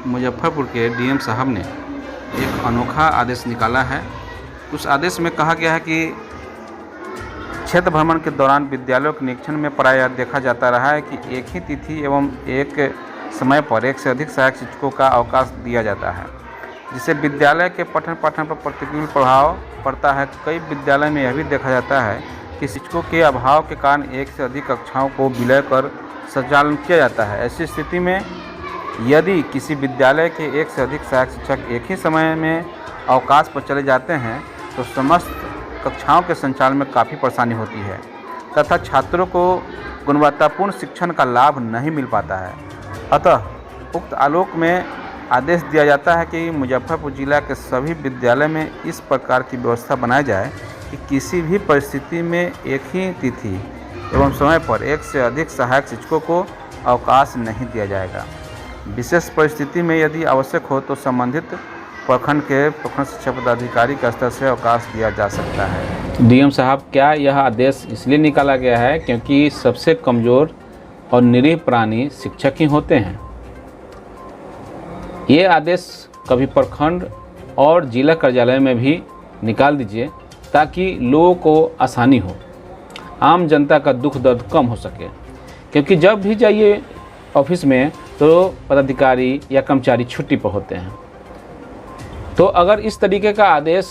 मुजफ्फरपुर के डीएम साहब ने एक अनोखा आदेश निकाला है। उस आदेश में कहा गया है कि क्षेत्र भ्रमण के दौरान विद्यालयों के निरीक्षण में प्रायः देखा जाता रहा है कि एक ही तिथि एवं एक समय पर एक से अधिक सहायक शिक्षकों का अवकाश दिया जाता है, जिससे विद्यालय के पठन पाठन पर प्रतिकूल प्रभाव पड़ता है। कई विद्यालय में यह भी देखा जाता है कि शिक्षकों के अभाव के कारण एक से अधिक कक्षाओं को विलय कर संचालन किया जाता है। ऐसी स्थिति में यदि किसी विद्यालय के एक से अधिक सहायक शिक्षक एक ही समय में अवकाश पर चले जाते हैं तो समस्त कक्षाओं के संचालन में काफ़ी परेशानी होती है तथा छात्रों को गुणवत्तापूर्ण शिक्षण का लाभ नहीं मिल पाता है। अतः उक्त आलोक में आदेश दिया जाता है कि मुजफ्फरपुर जिला के सभी विद्यालय में इस प्रकार की व्यवस्था बनाई जाए कि किसी भी परिस्थिति में एक ही तिथि एवं समय पर एक से अधिक सहायक शिक्षकों को अवकाश नहीं दिया जाएगा। विशेष परिस्थिति में यदि आवश्यक हो तो संबंधित प्रखंड के प्रखंड शिक्षा पदाधिकारी के स्तर से अवकाश दिया जा सकता है। डीएम साहब, क्या यह आदेश इसलिए निकाला गया है क्योंकि सबसे कमज़ोर और निरीह प्राणी शिक्षक ही होते हैं? ये आदेश कभी प्रखंड और जिला कार्यालय में भी निकाल दीजिए ताकि लोगों को आसानी हो, आम जनता का दुख दर्द कम हो सके। क्योंकि जब भी जाइए ऑफिस में तो पदाधिकारी या कर्मचारी छुट्टी पर होते हैं। तो अगर इस तरीके का आदेश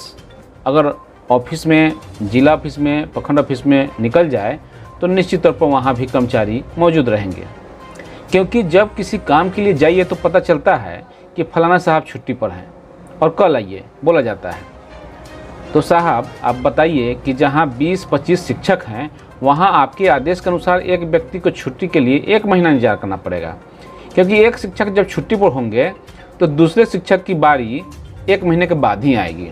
अगर ऑफिस में, जिला ऑफिस में, प्रखंड ऑफिस में निकल जाए तो निश्चित तौर पर वहाँ भी कर्मचारी मौजूद रहेंगे। क्योंकि जब किसी काम के लिए जाइए तो पता चलता है कि फलाना साहब छुट्टी पर हैं और कल आइए बोला जाता है। तो साहब आप बताइए कि जहाँ 20-25 शिक्षक हैं वहाँ आपके आदेश के अनुसार एक व्यक्ति को छुट्टी के लिए 1 महीना इंतजार करना पड़ेगा। क्योंकि एक शिक्षक जब छुट्टी पर होंगे तो दूसरे शिक्षक की बारी 1 महीने के बाद ही आएगी।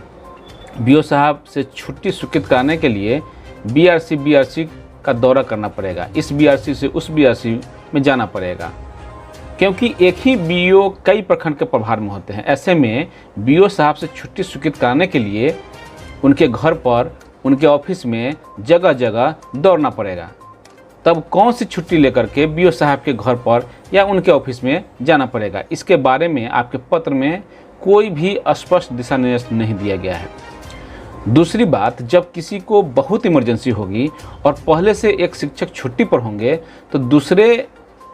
बीओ साहब से छुट्टी स्वीकृत कराने के लिए बीआरसी का दौरा करना पड़ेगा, इस बीआरसी से उस बीआरसी में जाना पड़ेगा। क्योंकि एक ही बीओ कई प्रखंड के प्रभार में होते हैं। ऐसे में बीओ साहब से छुट्टी स्वीकृत कराने के लिए उनके घर पर, उनके ऑफिस में जगह जगह दौड़ना पड़ेगा। तब कौन सी छुट्टी लेकर के बीओ साहब के घर पर या उनके ऑफिस में जाना पड़ेगा, इसके बारे में आपके पत्र में कोई भी स्पष्ट दिशा निर्देश नहीं दिया गया है। दूसरी बात, जब किसी को बहुत इमरजेंसी होगी और पहले से एक शिक्षक छुट्टी पर होंगे तो दूसरे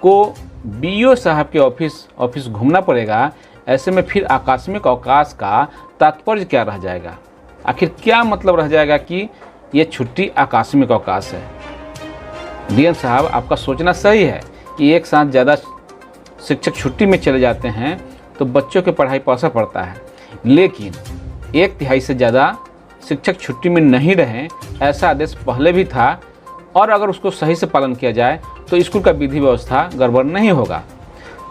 को बीओ साहब के ऑफिस घूमना पड़ेगा। ऐसे में फिर आकस्मिक अवकाश का तात्पर्य क्या रह जाएगा? आखिर क्या मतलब रह जाएगा कि ये छुट्टी आकस्मिक अवकाश है? डीएम साहब, आपका सोचना सही है कि एक साथ ज़्यादा शिक्षक छुट्टी में चले जाते हैं तो बच्चों की पढ़ाई पर असर पड़ता है, लेकिन 1/3 से ज़्यादा शिक्षक छुट्टी में नहीं रहें, ऐसा आदेश पहले भी था और अगर उसको सही से पालन किया जाए तो स्कूल का विधि व्यवस्था गड़बड़ नहीं होगा।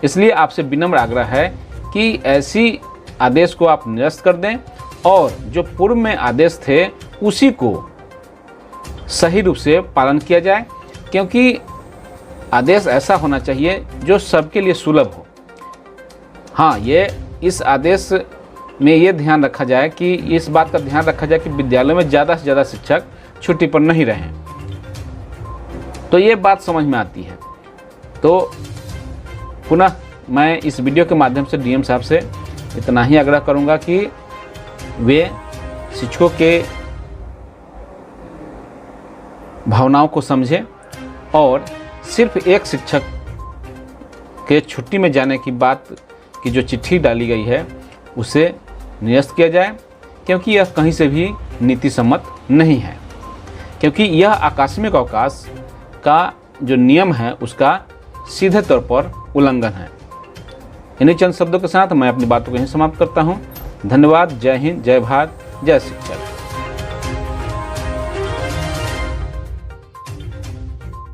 इसलिए आपसे विनम्र आग्रह है कि ऐसी आदेश को आप निरस्त कर दें और जो पूर्व में आदेश थे उसी को सही रूप से पालन किया जाए। क्योंकि आदेश ऐसा होना चाहिए जो सबके लिए सुलभ हो। हाँ, ये इस आदेश में ये ध्यान रखा जाए कि इस बात का ध्यान रखा जाए कि विद्यालयों में ज़्यादा से ज़्यादा शिक्षक छुट्टी पर नहीं रहें, तो ये बात समझ में आती है। तो पुनः मैं इस वीडियो के माध्यम से डीएम साहब से इतना ही आग्रह करूंगा कि वे शिक्षकों के भावनाओं को समझें और सिर्फ एक शिक्षक के छुट्टी में जाने की बात की जो चिट्ठी डाली गई है उसे निरस्त किया जाए। क्योंकि यह कहीं से भी नीति सम्मत नहीं है। क्योंकि यह आकस्मिक अवकाश का जो नियम है उसका सीधे तौर पर उल्लंघन है। इन्हीं चंद शब्दों के साथ मैं अपनी बातों को यहीं समाप्त करता हूँ। धन्यवाद। जय हिंद, जय भारत, जय शिक्षक।